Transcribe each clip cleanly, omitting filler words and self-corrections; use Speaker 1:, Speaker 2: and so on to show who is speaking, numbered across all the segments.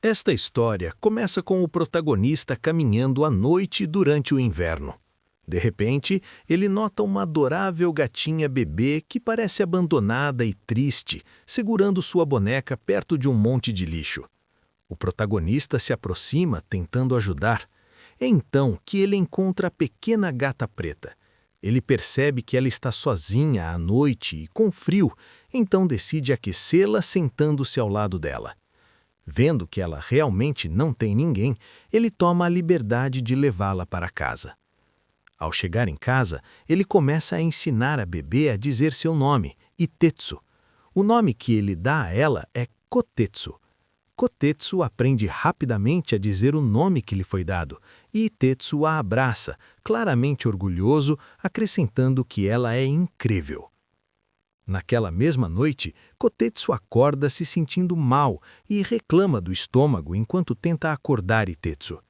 Speaker 1: Esta história começa com o protagonista caminhando à noite durante o inverno. De repente, ele nota uma adorável gatinha bebê que parece abandonada e triste, segurando sua boneca perto de um monte de lixo. O protagonista se aproxima, tentando ajudar. É então que ele encontra a pequena gata preta. Ele percebe que ela está sozinha à noite e com frio, então decide aquecê-la sentando-se ao lado dela. Vendo que ela realmente não tem ninguém, ele toma a liberdade de levá-la para casa. Ao chegar em casa, ele começa a ensinar a bebê a dizer seu nome, Itetsu. O nome que ele dá a ela é Kotetsu. Kotetsu aprende rapidamente a dizer o nome que lhe foi dado, e Itetsu a abraça, claramente orgulhoso, acrescentando que ela é incrível. Naquela mesma noite, Kotetsu acorda se sentindo mal e reclama do estômago enquanto tenta acordar Itetsu.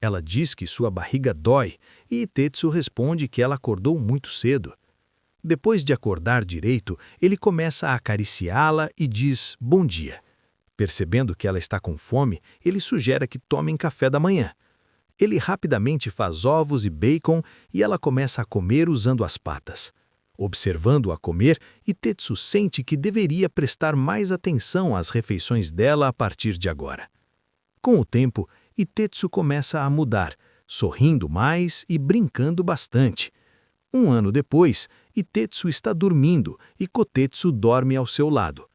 Speaker 1: Ela diz que sua barriga dói e Itetsu responde que ela acordou muito cedo. Depois de acordar direito, ele começa a acariciá-la e diz bom dia. Percebendo que ela está com fome, ele sugere que tomem café da manhã. Ele rapidamente faz ovos e bacon e ela começa a comer usando as patas. Observando-a comer, Itetsu sente que deveria prestar mais atenção às refeições dela a partir de agora. Com o tempo, Itetsu começa a mudar, sorrindo mais e brincando bastante. Um ano depois, Itetsu está dormindo e Kotetsu dorme ao seu lado.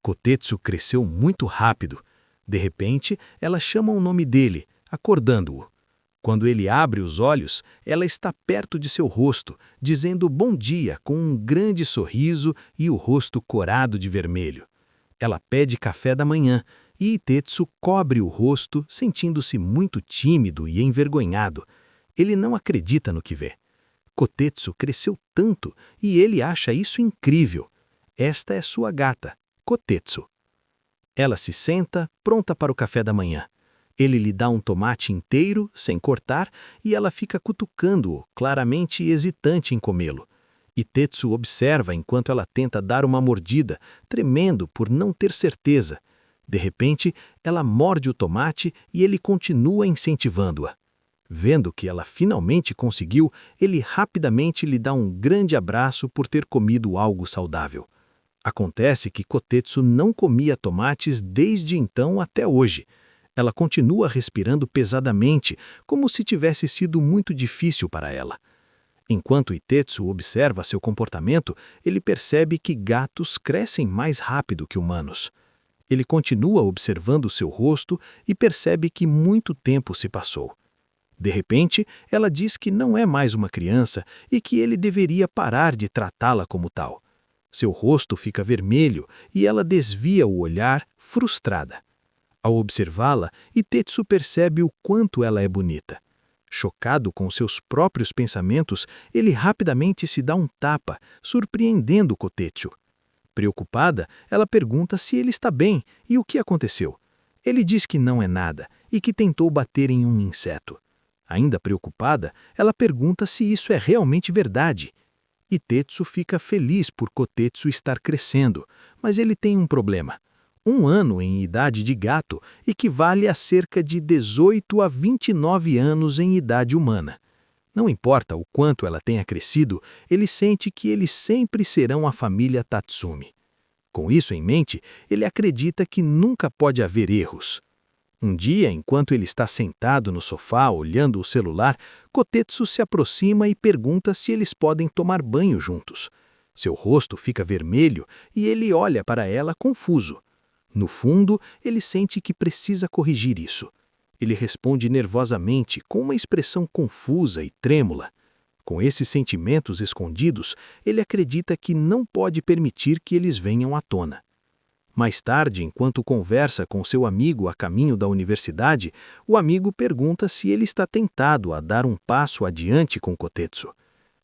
Speaker 1: Kotetsu cresceu muito rápido. De repente, ela chama o nome dele, acordando-o. Quando ele abre os olhos, ela está perto de seu rosto, dizendo bom dia com um grande sorriso e o rosto corado de vermelho. Ela pede café da manhã e Itetsu cobre o rosto, sentindo-se muito tímido e envergonhado. Ele não acredita no que vê. Kotetsu cresceu tanto e ele acha isso incrível. Esta é sua gata, Kotetsu. Ela se senta, pronta para o café da manhã. Ele lhe dá um tomate inteiro, sem cortar, e ela fica cutucando-o, claramente hesitante em comê-lo. Itetsu observa enquanto ela tenta dar uma mordida, tremendo por não ter certeza. De repente, ela morde o tomate e ele continua incentivando-a. Vendo que ela finalmente conseguiu, ele rapidamente lhe dá um grande abraço por ter comido algo saudável. Acontece que Kotetsu não comia tomates desde então até hoje. Ela continua respirando pesadamente, como se tivesse sido muito difícil para ela. Enquanto Itetsu observa seu comportamento, ele percebe que gatos crescem mais rápido que humanos. Ele continua observando seu rosto e percebe que muito tempo se passou. De repente, ela diz que não é mais uma criança e que ele deveria parar de tratá-la como tal. Seu rosto fica vermelho e ela desvia o olhar, frustrada. Ao observá-la, Itetsu percebe o quanto ela é bonita. Chocado com seus próprios pensamentos, ele rapidamente se dá um tapa, surpreendendo Kotetsu. Preocupada, ela pergunta se ele está bem e o que aconteceu. Ele diz que não é nada e que tentou bater em um inseto. Ainda preocupada, ela pergunta se isso é realmente verdade. Itetsu fica feliz por Kotetsu estar crescendo, mas ele tem um problema. 1 ano em idade de gato equivale a cerca de 18 a 29 anos em idade humana. Não importa o quanto ela tenha crescido, ele sente que eles sempre serão a família Tatsumi. Com isso em mente, ele acredita que nunca pode haver erros. Um dia, enquanto ele está sentado no sofá olhando o celular, Kotetsu se aproxima e pergunta se eles podem tomar banho juntos. Seu rosto fica vermelho e ele olha para ela confuso. No fundo, ele sente que precisa corrigir isso. Ele responde nervosamente, com uma expressão confusa e trêmula. Com esses sentimentos escondidos, ele acredita que não pode permitir que eles venham à tona. Mais tarde, enquanto conversa com seu amigo a caminho da universidade, o amigo pergunta se ele está tentado a dar um passo adiante com Kotetsu.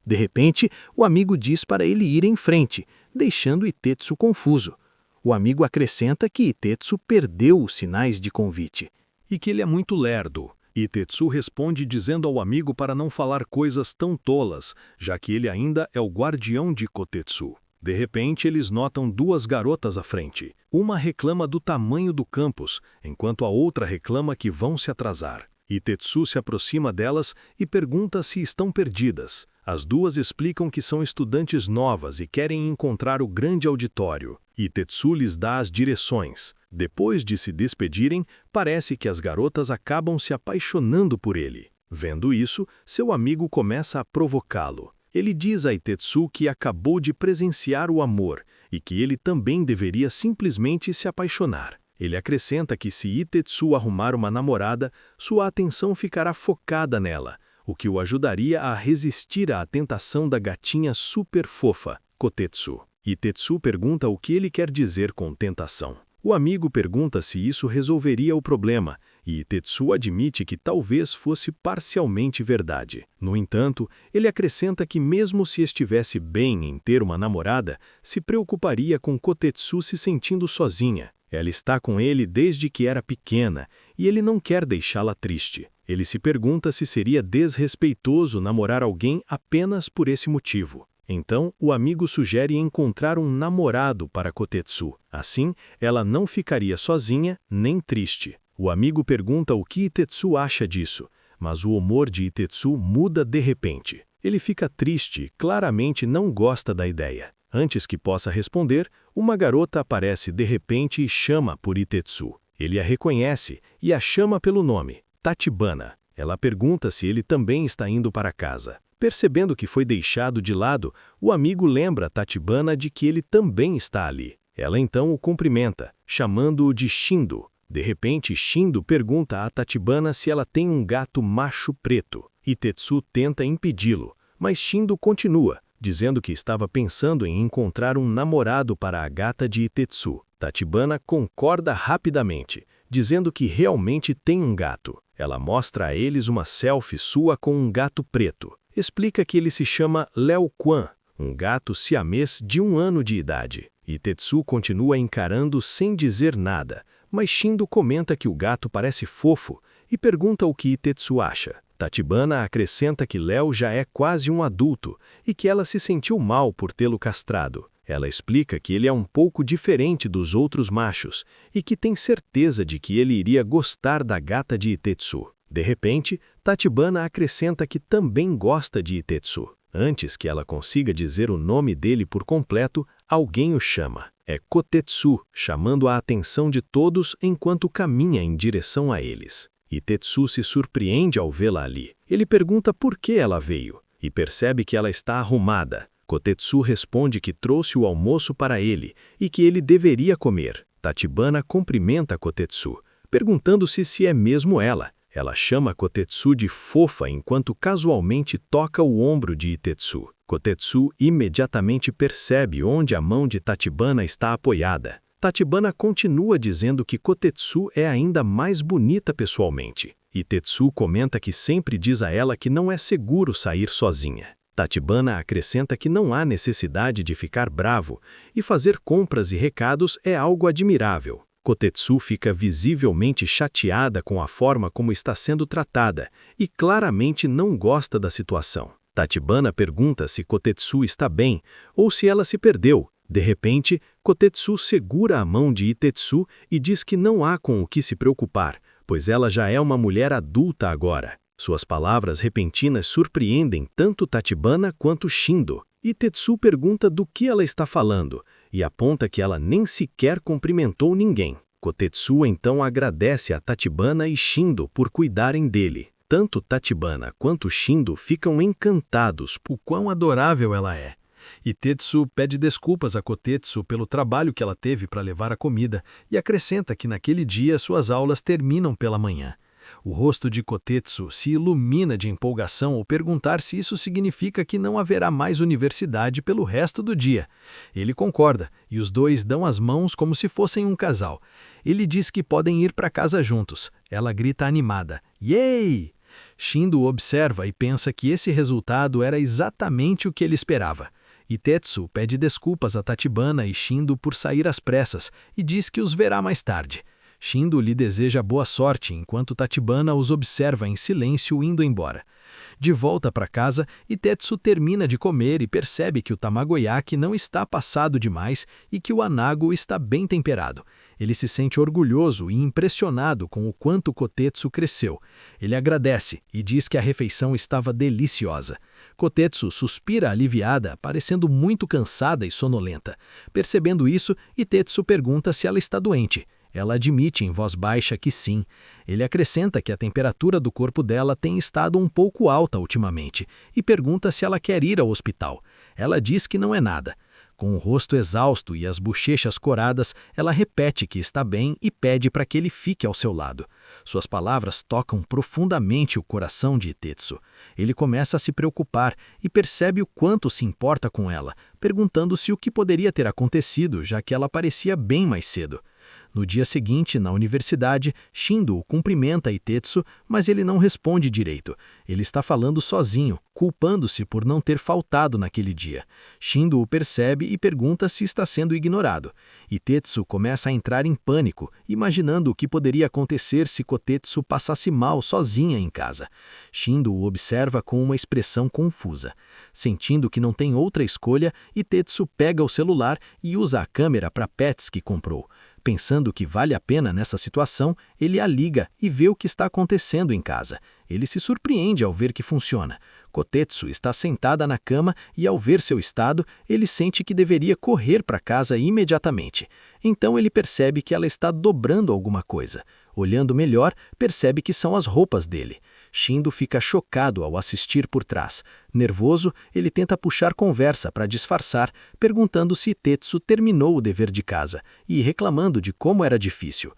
Speaker 1: De repente, o amigo diz para ele ir em frente, deixando Itetsu confuso. O amigo acrescenta que Itetsu perdeu os sinais de convite.
Speaker 2: E que ele é muito lerdo. Itetsu responde dizendo ao amigo para não falar coisas tão tolas, já que ele ainda é o guardião de Kotetsu. De repente, eles notam duas garotas à frente. Uma reclama do tamanho do campus, enquanto a outra reclama que vão se atrasar. Itetsu se aproxima delas e pergunta se estão perdidas. As duas explicam que são estudantes novas e querem encontrar o grande auditório. Itetsu lhes dá as direções. Depois de se despedirem, parece que as garotas acabam se apaixonando por ele. Vendo isso, seu amigo começa a provocá-lo. Ele diz a Itetsu que acabou de presenciar o amor e que ele também deveria simplesmente se apaixonar. Ele acrescenta que se Itetsu arrumar uma namorada, sua atenção ficará focada nela, o que o ajudaria a resistir à tentação da gatinha super fofa, Kotetsu. Itetsu pergunta o que ele quer dizer com tentação. O amigo pergunta se isso resolveria o problema, e Itetsu admite que talvez fosse parcialmente verdade. No entanto, ele acrescenta que mesmo se estivesse bem em ter uma namorada, se preocuparia com Kotetsu se sentindo sozinha. Ela está com ele desde que era pequena, e ele não quer deixá-la triste. Ele se pergunta se seria desrespeitoso namorar alguém apenas por esse motivo. Então, o amigo sugere encontrar um namorado para Kotetsu. Assim, ela não ficaria sozinha nem triste. O amigo pergunta o que Itetsu acha disso, mas o humor de Itetsu muda de repente. Ele fica triste e claramente não gosta da ideia. Antes que possa responder, uma garota aparece de repente e chama por Itetsu. Ele a reconhece e a chama pelo nome, Tachibana. Ela pergunta se ele também está indo para casa. Percebendo que foi deixado de lado, o amigo lembra Tachibana de que ele também está ali. Ela então o cumprimenta, chamando-o de Shindo. De repente, Shindo pergunta a Tachibana se ela tem um gato macho preto. Itetsu tenta impedi-lo, mas Shindo continua, dizendo que estava pensando em encontrar um namorado para a gata de Itetsu. Tachibana concorda rapidamente, dizendo que realmente tem um gato. Ela mostra a eles uma selfie sua com um gato preto. Explica que ele se chama Léo Quan, um gato siamês de 1 ano de idade. Itetsu continua encarando sem dizer nada, mas Shindo comenta que o gato parece fofo e pergunta o que Itetsu acha. Tachibana acrescenta que Léo já é quase um adulto e que ela se sentiu mal por tê-lo castrado. Ela explica que ele é um pouco diferente dos outros machos e que tem certeza de que ele iria gostar da gata de Itetsu. De repente, Tachibana acrescenta que também gosta de Itetsu. Antes que ela consiga dizer o nome dele por completo, alguém o chama. É Kotetsu, chamando a atenção de todos enquanto caminha em direção a eles. Itetsu se surpreende ao vê-la ali. Ele pergunta por que ela veio e percebe que ela está arrumada. Kotetsu responde que trouxe o almoço para ele e que ele deveria comer. Tachibana cumprimenta Kotetsu, perguntando-se se é mesmo ela. Ela chama Kotetsu de fofa enquanto casualmente toca o ombro de Itetsu. Kotetsu imediatamente percebe onde a mão de Tachibana está apoiada. Tachibana continua dizendo que Kotetsu é ainda mais bonita pessoalmente. Itetsu comenta que sempre diz a ela que não é seguro sair sozinha. Tachibana acrescenta que não há necessidade de ficar bravo e fazer compras e recados é algo admirável. Kotetsu fica visivelmente chateada com a forma como está sendo tratada e claramente não gosta da situação. Tachibana pergunta se Kotetsu está bem ou se ela se perdeu. De repente, Kotetsu segura a mão de Itetsu e diz que não há com o que se preocupar, pois ela já é uma mulher adulta agora. Suas palavras repentinas surpreendem tanto Tachibana quanto Shindo. Itetsu pergunta do que ela está falando e aponta que ela nem sequer cumprimentou ninguém. Kotetsu então agradece a Tachibana e Shindo por cuidarem dele. Tanto Tachibana quanto Shindo ficam encantados por quão adorável ela é. Itetsu pede desculpas a Kotetsu pelo trabalho que ela teve para levar a comida e acrescenta que naquele dia suas aulas terminam pela manhã. O rosto de Kotetsu se ilumina de empolgação ao perguntar se isso significa que não haverá mais universidade pelo resto do dia. Ele concorda, e os dois dão as mãos como se fossem um casal. Ele diz que podem ir para casa juntos. Ela grita animada, "Yay!" Shindo observa e pensa que esse resultado era exatamente o que ele esperava. Itetsu pede desculpas a Tachibana e Shindo por sair às pressas e diz que os verá mais tarde. Shindo lhe deseja boa sorte enquanto Tachibana os observa em silêncio indo embora. De volta para casa, Itetsu termina de comer e percebe que o tamagoyaki não está passado demais e que o anago está bem temperado. Ele se sente orgulhoso e impressionado com o quanto Kotetsu cresceu. Ele agradece e diz que a refeição estava deliciosa. Kotetsu suspira aliviada, parecendo muito cansada e sonolenta. Percebendo isso, Itetsu pergunta se ela está doente. Ela admite em voz baixa que sim. Ele acrescenta que a temperatura do corpo dela tem estado um pouco alta ultimamente e pergunta se ela quer ir ao hospital. Ela diz que não é nada. Com o rosto exausto e as bochechas coradas, ela repete que está bem e pede para que ele fique ao seu lado. Suas palavras tocam profundamente o coração de Itetsu. Ele começa a se preocupar e percebe o quanto se importa com ela, perguntando-se o que poderia ter acontecido, já que ela parecia bem mais cedo. No dia seguinte, na universidade, Shindo cumprimenta Itetsu, mas ele não responde direito. Ele está falando sozinho, culpando-se por não ter faltado naquele dia. Shindo o percebe e pergunta se está sendo ignorado. Itetsu começa a entrar em pânico, imaginando o que poderia acontecer se Kotetsu passasse mal sozinha em casa. Shindo o observa com uma expressão confusa. Sentindo que não tem outra escolha, Itetsu pega o celular e usa a câmera para pets que comprou. Pensando que vale a pena nessa situação, ele a liga e vê o que está acontecendo em casa. Ele se surpreende ao ver que funciona. Kotetsu está sentada na cama e, ao ver seu estado, ele sente que deveria correr para casa imediatamente. Então ele percebe que ela está dobrando alguma coisa. Olhando melhor, percebe que são as roupas dele. Shindo fica chocado ao assistir por trás. Nervoso, ele tenta puxar conversa para disfarçar, perguntando se Itetsu terminou o dever de casa e reclamando de como era difícil.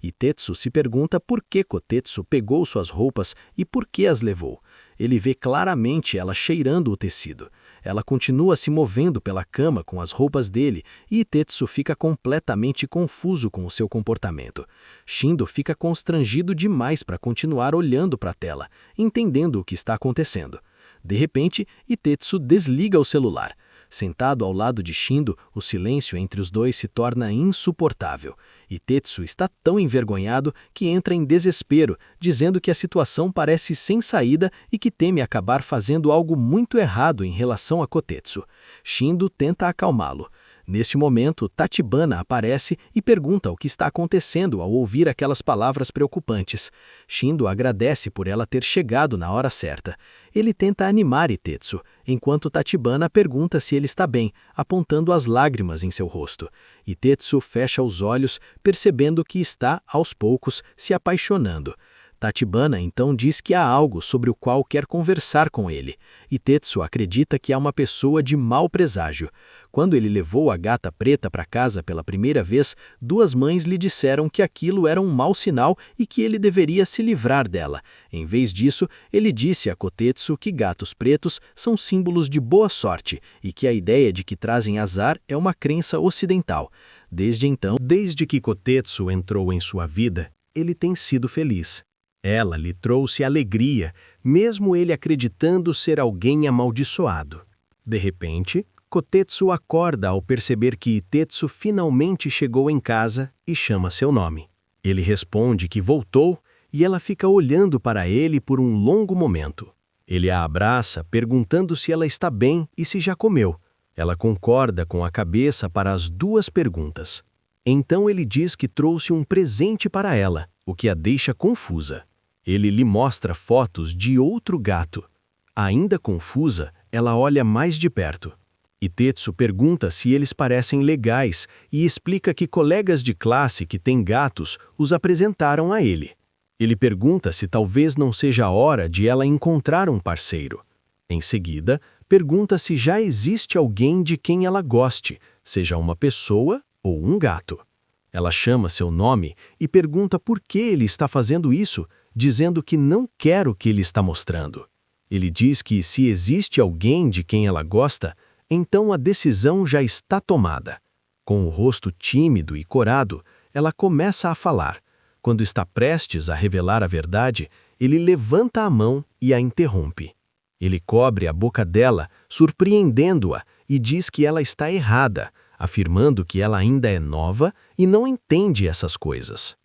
Speaker 2: Itetsu se pergunta por que Kotetsu pegou suas roupas e por que as levou. Ele vê claramente ela cheirando o tecido. Ela continua se movendo pela cama com as roupas dele e Itetsu fica completamente confuso com o seu comportamento. Shindo fica constrangido demais para continuar olhando para a tela, entendendo o que está acontecendo. De repente, Itetsu desliga o celular. Sentado ao lado de Shindo, o silêncio entre os dois se torna insuportável. Itetsu está tão envergonhado que entra em desespero, dizendo que a situação parece sem saída e que teme acabar fazendo algo muito errado em relação a Kotetsu. Shindo tenta acalmá-lo. Neste momento, Tachibana aparece e pergunta o que está acontecendo ao ouvir aquelas palavras preocupantes. Shindo agradece por ela ter chegado na hora certa. Ele tenta animar Itetsu, enquanto Tachibana pergunta se ele está bem, apontando as lágrimas em seu rosto. Itetsu fecha os olhos, percebendo que está, aos poucos, se apaixonando. Tachibana então diz que há algo sobre o qual quer conversar com ele. Itetsu acredita que há uma pessoa de mau presságio. Quando ele levou a gata preta para casa pela primeira vez, duas mães lhe disseram que aquilo era um mau sinal e que ele deveria se livrar dela. Em vez disso, ele disse a Kotetsu que gatos pretos são símbolos de boa sorte e que a ideia de que trazem azar é uma crença ocidental. Desde que Kotetsu entrou em sua vida, ele tem sido feliz. Ela lhe trouxe alegria, mesmo ele acreditando ser alguém amaldiçoado. De repente, Kotetsu acorda ao perceber que Itetsu finalmente chegou em casa e chama seu nome. Ele responde que voltou e ela fica olhando para ele por um longo momento. Ele a abraça, perguntando se ela está bem e se já comeu. Ela concorda com a cabeça para as duas perguntas. Então ele diz que trouxe um presente para ela, o que a deixa confusa. Ele lhe mostra fotos de outro gato. Ainda confusa, ela olha mais de perto. Itetsu pergunta se eles parecem legais e explica que colegas de classe que têm gatos os apresentaram a ele. Ele pergunta se talvez não seja a hora de ela encontrar um parceiro. Em seguida, pergunta se já existe alguém de quem ela goste, seja uma pessoa ou um gato. Ela chama seu nome e pergunta por que ele está fazendo isso, dizendo que não quer o que ele está mostrando. Ele diz que se existe alguém de quem ela gosta, então a decisão já está tomada. Com o rosto tímido e corado, ela começa a falar. Quando está prestes a revelar a verdade, ele levanta a mão e a interrompe. Ele cobre a boca dela, surpreendendo-a, e diz que ela está errada, afirmando que ela ainda é nova e não entende essas coisas.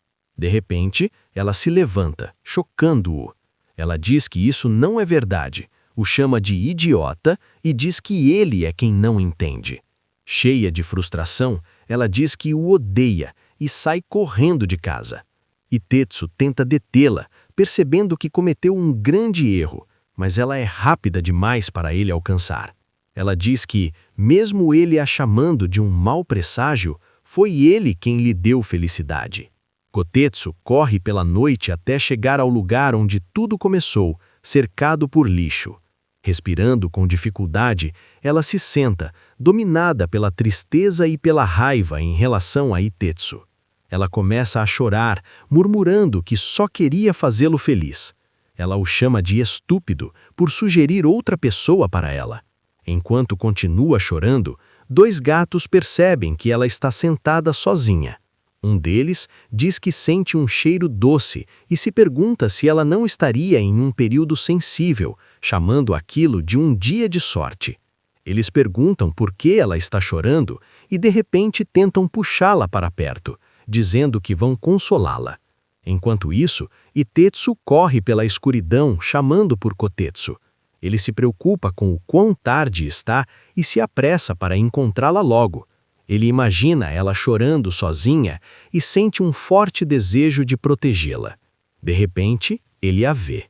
Speaker 1: De repente, ela se levanta, chocando-o. Ela diz que isso não é verdade, o chama de idiota e diz que ele é quem não entende. Cheia de frustração, ela diz que o odeia e sai correndo de casa. E Tetsu tenta detê-la, percebendo que cometeu um grande erro, mas ela é rápida demais para ele alcançar. Ela diz que, mesmo ele a chamando de um mau presságio, foi ele quem lhe deu felicidade. Kotetsu corre pela noite até chegar ao lugar onde tudo começou, cercado por lixo. Respirando com dificuldade, ela se senta, dominada pela tristeza e pela raiva em relação a Itetsu. Ela começa a chorar, murmurando que só queria fazê-lo feliz. Ela o chama de estúpido por sugerir outra pessoa para ela. Enquanto continua chorando, 2 gatos percebem que ela está sentada sozinha. Um deles diz que sente um cheiro doce e se pergunta se ela não estaria em um período sensível, chamando aquilo de um dia de sorte. Eles perguntam por que ela está chorando e de repente tentam puxá-la para perto, dizendo que vão consolá-la. Enquanto isso, Itetsu corre pela escuridão chamando por Kotetsu. Ele se preocupa com o quão tarde está e se apressa para encontrá-la logo. Ele imagina ela chorando sozinha e sente um forte desejo de protegê-la. De repente, ele a vê.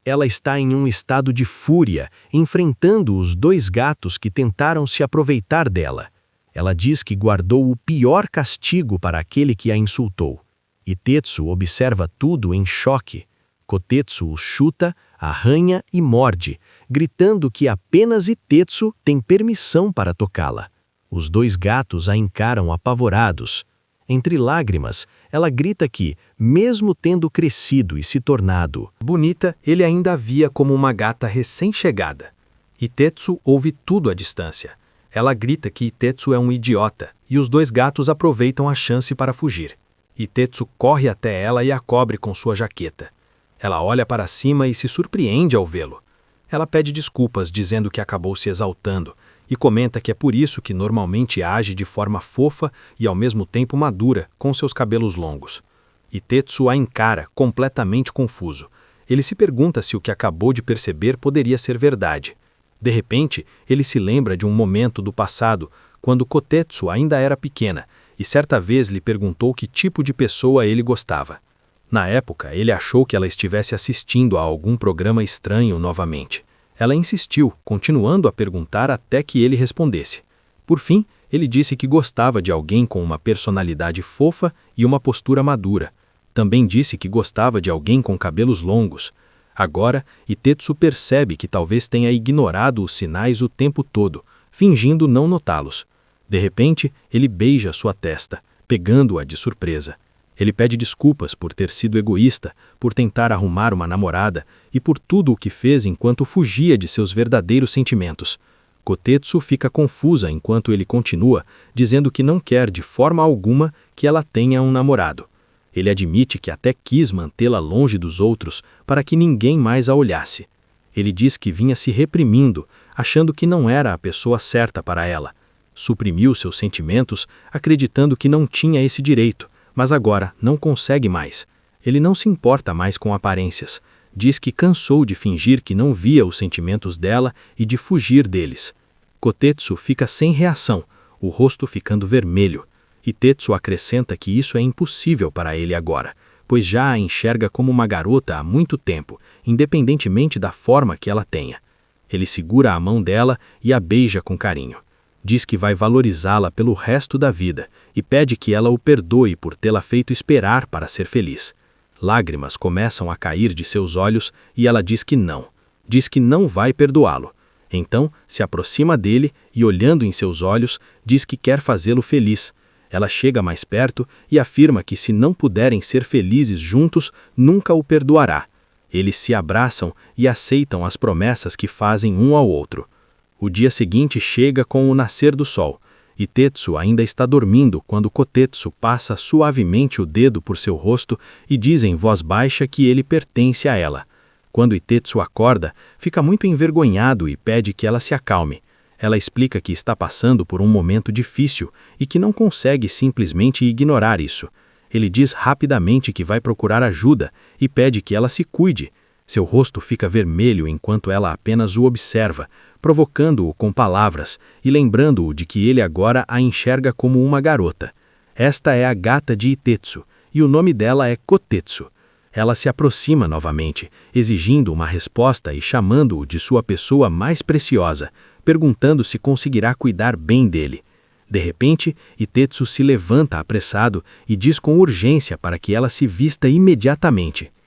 Speaker 1: Ela está em um estado de fúria, enfrentando os 2 gatos que tentaram se aproveitar dela. Ela diz que guardou o pior castigo para aquele que a insultou. Itetsu observa tudo em choque. Kotetsu o chuta, arranha e morde, gritando que apenas Itetsu tem permissão para tocá-la. Os 2 gatos a encaram apavorados. Entre lágrimas, ela grita que, mesmo tendo crescido e se tornado
Speaker 2: bonita, ele ainda a via como uma gata recém-chegada. Itetsu ouve tudo à distância. Ela grita que Itetsu é um idiota, e os 2 gatos aproveitam a chance para fugir. Itetsu corre até ela e a cobre com sua jaqueta. Ela olha para cima e se surpreende ao vê-lo. Ela pede desculpas, dizendo que acabou se exaltando, e comenta que é por isso que normalmente age de forma fofa e ao mesmo tempo madura, com seus cabelos longos. Itetsu a encara, completamente confuso. Ele se pergunta se o que acabou de perceber poderia ser verdade. De repente, ele se lembra de um momento do passado, quando Kotetsu ainda era pequena, e certa vez lhe perguntou que tipo de pessoa ele gostava. Na época, ele achou que ela estivesse assistindo a algum programa estranho novamente. Ela insistiu, continuando a perguntar até que ele respondesse. Por fim, ele disse que gostava de alguém com uma personalidade fofa e uma postura madura. Também disse que gostava de alguém com cabelos longos. Agora, Itetsu percebe que talvez tenha ignorado os sinais o tempo todo, fingindo não notá-los. De repente, ele beija sua testa, pegando-a de surpresa. Ele pede desculpas por ter sido egoísta, por tentar arrumar uma namorada e por tudo o que fez enquanto fugia de seus verdadeiros sentimentos. Kotetsu fica confusa enquanto ele continua, dizendo que não quer de forma alguma que ela tenha um namorado. Ele admite que até quis mantê-la longe dos outros para que ninguém mais a olhasse. Ele diz que vinha se reprimindo, achando que não era a pessoa certa para ela. Suprimiu seus sentimentos, acreditando que não tinha esse direito, mas agora não consegue mais. Ele não se importa mais com aparências. Diz que cansou de fingir que não via os sentimentos dela e de fugir deles. Kotetsu fica sem reação, o rosto ficando vermelho. Itetsu acrescenta que isso é impossível para ele agora, pois já a enxerga como uma garota há muito tempo, independentemente da forma que ela tenha. Ele segura a mão dela e a beija com carinho. Diz que vai valorizá-la pelo resto da vida e pede que ela o perdoe por tê-la feito esperar para ser feliz. Lágrimas começam a cair de seus olhos e ela diz que não. Diz que não vai perdoá-lo. Então, se aproxima dele e, olhando em seus olhos, diz que quer fazê-lo feliz. Ela chega mais perto e afirma que se não puderem ser felizes juntos, nunca o perdoará. Eles se abraçam e aceitam as promessas que fazem um ao outro. O dia seguinte chega com o nascer do sol. Itetsu ainda está dormindo quando Kotetsu passa suavemente o dedo por seu rosto e diz em voz baixa que ele pertence a ela. Quando Itetsu acorda, fica muito envergonhado e pede que ela se acalme. Ela explica que está passando por um momento difícil e que não consegue simplesmente ignorar isso. Ele diz rapidamente que vai procurar ajuda e pede que ela se cuide. Seu rosto fica vermelho enquanto ela apenas o observa, provocando-o com palavras e lembrando-o de que ele agora a enxerga como uma garota. Esta é a gata de Itetsu, e o nome dela é Kotetsu. Ela se aproxima novamente, exigindo uma resposta e chamando-o de sua pessoa mais preciosa, perguntando se conseguirá cuidar bem dele. De repente, Itetsu se levanta apressado e diz com urgência para que ela se vista imediatamente.